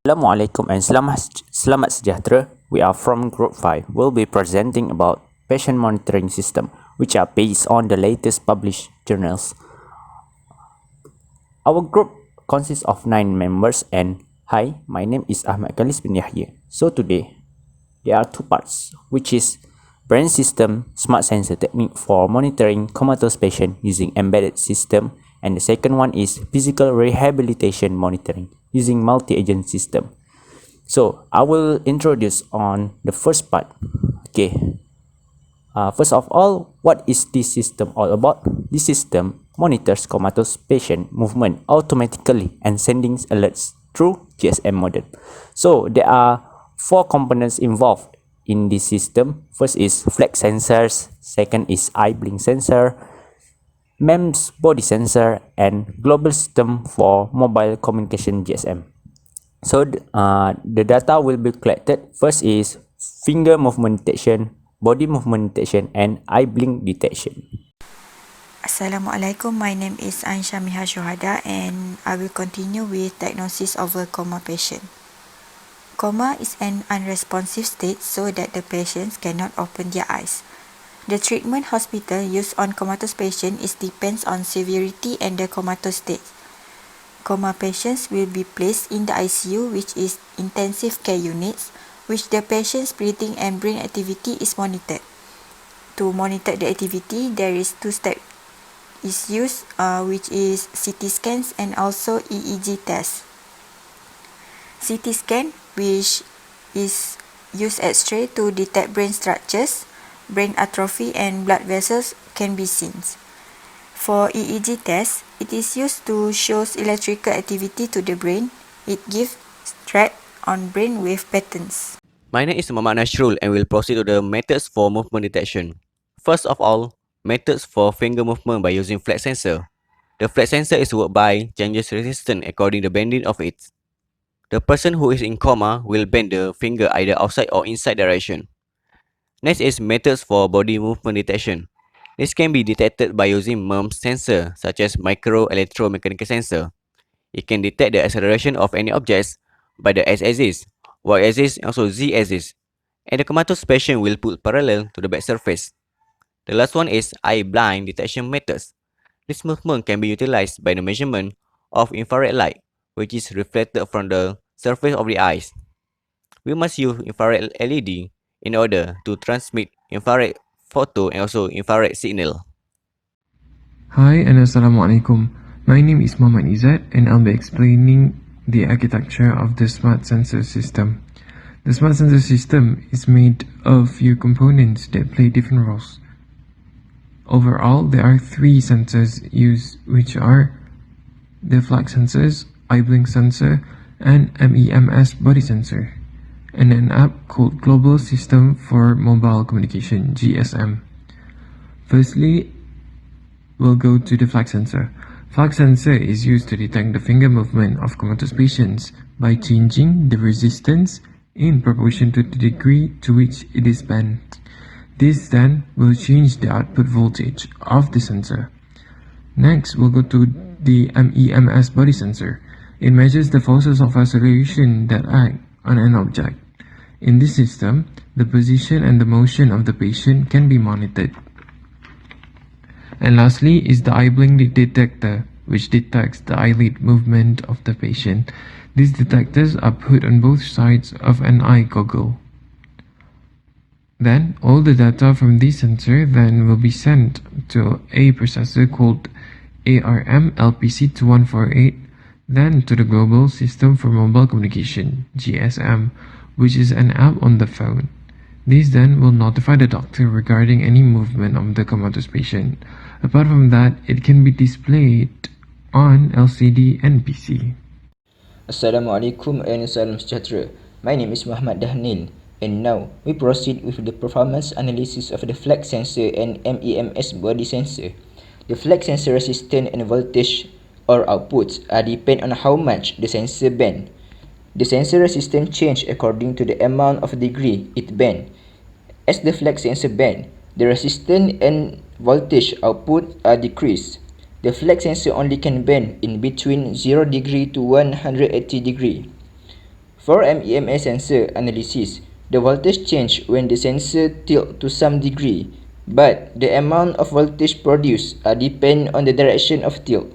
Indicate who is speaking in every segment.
Speaker 1: Assalamualaikum and selamat sejahtera. We are from Group 5. We'll be presenting about patient monitoring system, which are based on the latest published journals. Our group consists of 9 members and hi, my name is Ahmad Khalis bin Yahya. So today, there are two parts, which is brain system smart sensor technique for monitoring comatose patient using embedded system, and the second one is physical rehabilitation monitoring using multi-agent system. So I will introduce on the first part. Okay. First of all, what is this system all about? This system monitors comatose patient movement automatically and sending alerts through GSM modem. So there are four components involved in this system. First is flex sensors, second is eye blink sensor, MEMS body sensor, and global system for mobile communication GSM. So the data will be collected. First is finger movement detection, body movement detection, and eye blink detection.
Speaker 2: Assalamualaikum, my name is Syamiha Syuhada and I will continue with diagnosis of a coma patient. Coma is an unresponsive state so that the patients cannot open their eyes. The treatment hospital used on comatose patient is depends on severity and the comatose state. Coma patients will be placed in the ICU, which is intensive care units, which the patient's breathing and brain activity is monitored. To monitor the activity, there is two steps is used, which is CT scans and also EEG test. CT scan, which is use X-ray to detect brain structures, brain atrophy and blood vessels can be seen. For EEG test, it is used to show electrical activity to the brain. It gives track on brain wave patterns.
Speaker 3: My name is Mohamad Nashrul and will proceed to the methods for movement detection. First of all, methods for finger movement by using flex sensor. The flex sensor is worked by changes resistance according to bending of it. The person who is in coma will bend the finger either outside or inside direction. Next is methods for body movement detection. This can be detected by using MEMS sensor such as micro electromechanical sensor. It can detect the acceleration of any objects by the x-axis, y-axis, and also z-axis. And the comatose patient will put parallel to the back surface. The last one is eye blind detection methods. This movement can be utilized by the measurement of infrared light, which is reflected from the surface of the eyes. We must use infrared LED in order to transmit infrared photo and also infrared signal.
Speaker 4: Hi and Assalamualaikum. My name is Mohamad Izzat and I'll be explaining the architecture of the smart sensor system. The smart sensor system is made of few components that play different roles. Overall, there are three sensors used, which are the flex sensors, eye blink sensor, and MEMS body sensor, and an app called Global System for Mobile Communication (GSM). Firstly, we'll go to the flex sensor. Flex sensor is used to detect the finger movement of comatose patients by changing the resistance in proportion to the degree to which it is bent. This then will change the output voltage of the sensor. Next, we'll go to the MEMS body sensor. It measures the forces of acceleration that act on an object. In this system, the position and the motion of the patient can be monitored. And lastly is the eye blink detector, which detects the eyelid movement of the patient. These detectors are put on both sides of an eye goggle. Then, all the data from this sensor then will be sent to a processor called ARM LPC2148, then to the Global System for Mobile Communication, GSM, which is an app on the phone. This then will notify the doctor regarding any movement of the comatose patient. Apart from that, it can be displayed on LCD and PC.
Speaker 5: Assalamualaikum and salam sejahtera. My name is Mohamad Dahnil and now we proceed with the performance analysis of the flex sensor and MEMS body sensor. The flex sensor resistance and voltage or outputs are depend on how much the sensor bend. The sensor resistance change according to the amount of degree it bend. As the flex sensor bend, the resistance and voltage output are decreased. The flex sensor only can bend in between 0 degree to 180 degree. For MEMS sensor analysis, the voltage change when the sensor tilt to some degree, but the amount of voltage produced depend on the direction of tilt.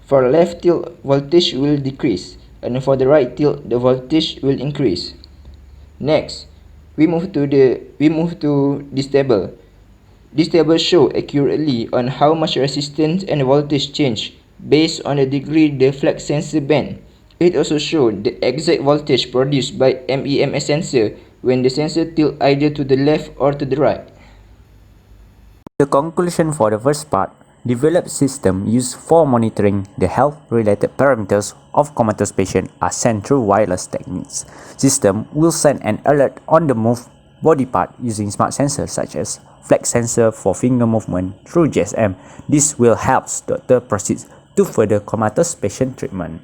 Speaker 5: For left tilt, voltage will decrease, and for the right tilt, the voltage will increase. Next, we move to this table. This table shows accurately on how much resistance and voltage change based on the degree the flex sensor bend. It also shows the exact voltage produced by MEMS sensor when the sensor tilt either to the left or to the right.
Speaker 1: The conclusion for the first part, developed system used for monitoring the health-related parameters of comatose patient are sent through wireless techniques. System will send an alert on the moved body part using smart sensors such as flex sensor for finger movement through GSM. This will help doctor proceed to further comatose patient treatment.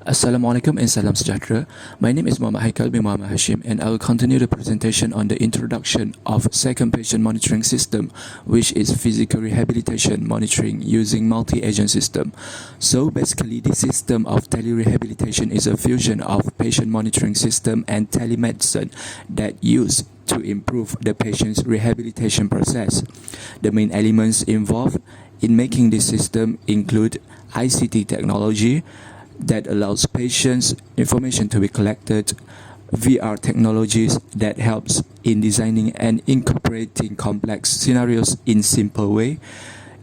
Speaker 6: Assalamualaikum and salam sejahtera. My name is Muhammad Haikal bin Muhammad Hashim, and I will continue the presentation on the introduction of second patient monitoring system, which is physical rehabilitation monitoring using multi-agent system. So basically, this system of telerehabilitation is a fusion of patient monitoring system and telemedicine that used to improve the patient's rehabilitation process. The main elements involved in making this system include ICT technology that allows patients' information to be collected, VR technologies that helps in designing and incorporating complex scenarios in simple way,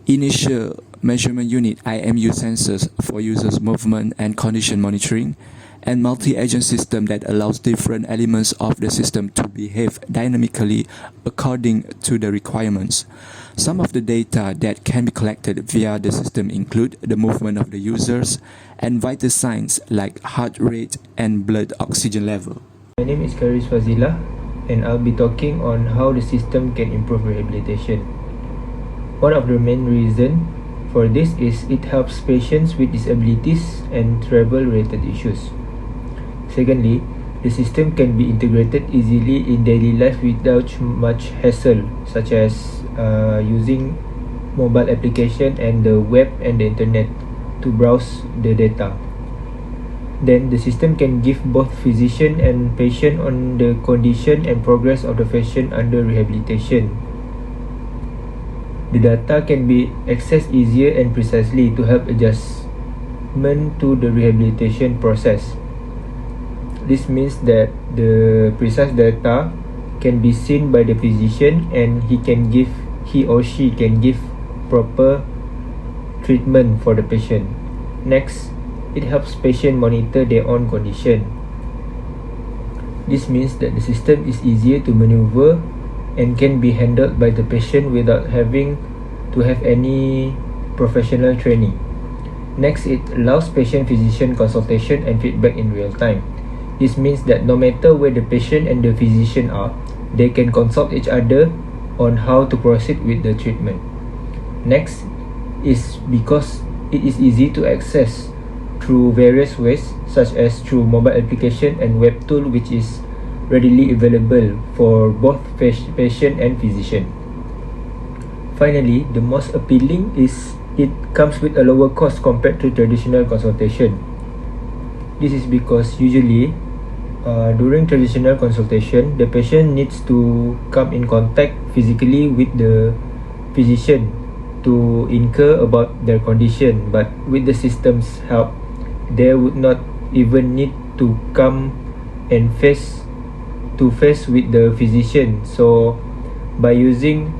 Speaker 6: initial measurement unit IMU sensors for users' movement and condition monitoring, and multi-agent system that allows different elements of the system to behave dynamically according to the requirements. Some of the data that can be collected via the system include the movement of the users and vital signs like heart rate and blood oxygen level.
Speaker 7: My name is Khairidz fadzillah, and I'll be talking on how the system can improve rehabilitation. One of the main reasons for this is it helps patients with disabilities and travel-related issues. Secondly, the system can be integrated easily in daily life without much hassle, such as using mobile application and the web and the internet to browse the data. Then the system can give both physician and patient on the condition and progress of the patient under rehabilitation. The data can be accessed easier and precisely to help adjustment to the rehabilitation process. This means that the precise data can be seen by the physician, and he or she can give proper treatment for the patient. Next, it helps patient monitor their own condition. This means that the system is easier to maneuver and can be handled by the patient without having to have any professional training. Next, it allows patient-physician consultation and feedback in real time. This means that no matter where the patient and the physician are, they can consult each other on how to proceed with the treatment. Next is because it is easy to access through various ways, such as through mobile application and web tool, which is readily available for both patient and physician. Finally, the most appealing is it comes with a lower cost compared to traditional consultation. This is because usually during traditional consultation, the patient needs to come in contact physically with the physician to inquire about their condition, but with the system's help, they would not even need to come and face to face with the physician. So by using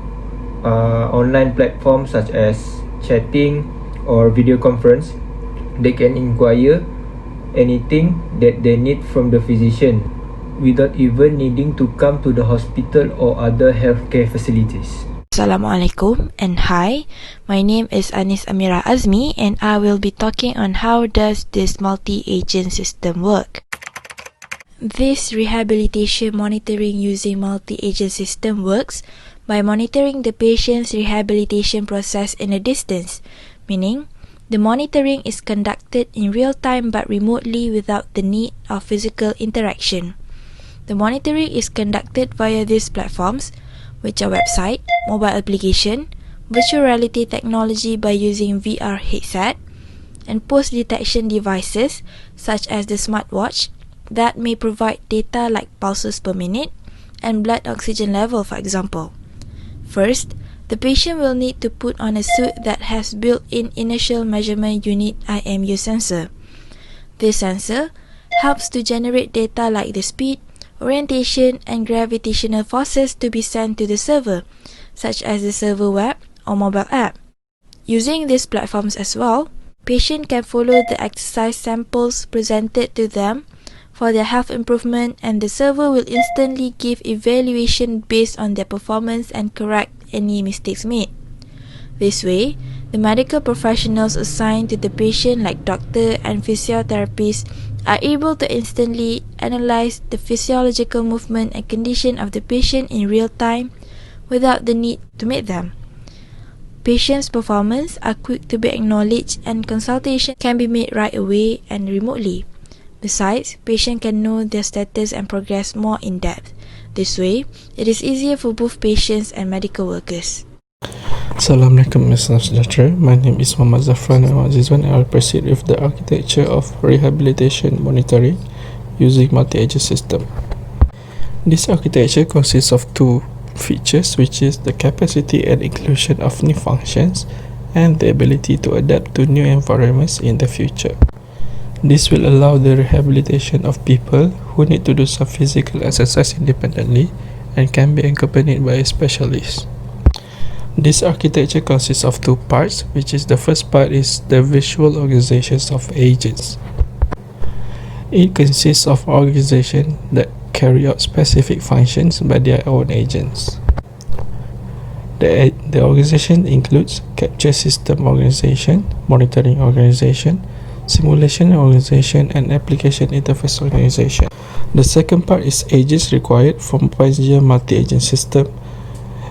Speaker 7: online platforms such as chatting or video conference, they can inquire anything that they need from the physician without even needing to come to the hospital or other healthcare facilities.
Speaker 8: Assalamualaikum and hi, my name is Amirah Azmi, and I will be talking on how does this multi-agent system work. This rehabilitation monitoring using multi-agent system works by monitoring the patient's rehabilitation process in a distance, meaning the monitoring is conducted in real time but remotely without the need of physical interaction. The monitoring is conducted via these platforms, which are website, mobile application, virtual reality technology by using VR headset, and post-detection devices such as the smartwatch, that may provide data like pulses per minute and blood oxygen level, for example. First, the patient will need to put on a suit that has built-in inertial measurement unit IMU sensor. This sensor helps to generate data like the speed, orientation, and gravitational forces to be sent to the server, such as the server web or mobile app. Using these platforms as well, patients can follow the exercise samples presented to them for their health improvement, and the server will instantly give evaluation based on their performance and correct any mistakes made. This way, the medical professionals assigned to the patient like doctor and physiotherapists are able to instantly analyze the physiological movement and condition of the patient in real time without the need to meet them. Patients' performance are quick to be acknowledged and consultation can be made right away and remotely. Besides, patients can know their status and progress more in depth. This way, it is easier for both patients and medical workers.
Speaker 9: Assalamualaikum Mr. My name is Mohamad Zafran and Zizwan, and I will proceed with the architecture of rehabilitation monitoring using multi-agent system. This architecture consists of two features, which is the capacity and inclusion of new functions and the ability to adapt to new environments in the future. This will allow the rehabilitation of people who need to do some physical exercise independently and can be accompanied by a specialist. This architecture consists of two parts, which is the first part is the visual organizations of agents. It consists of organizations that carry out specific functions by their own agents. The organization includes capture system organization, monitoring organization, simulation organization, and application interface organization. The second part is agents required from Pangea multi-agent system,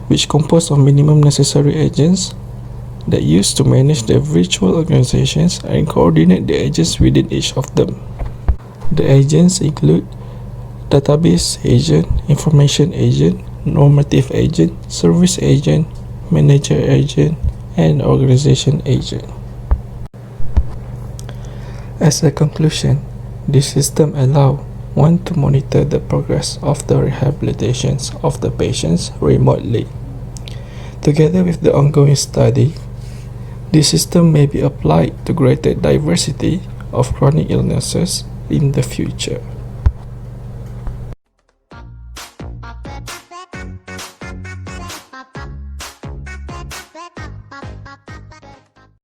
Speaker 9: which composed of minimum necessary agents that used to manage the virtual organizations and coordinate the agents within each of them. The agents include database agent, information agent, normative agent, service agent, manager agent, and organization agent. As a conclusion, this system allows one to monitor the progress of the rehabilitations of the patients remotely. Together with the ongoing study, this system may be applied to greater diversity of chronic illnesses in the future.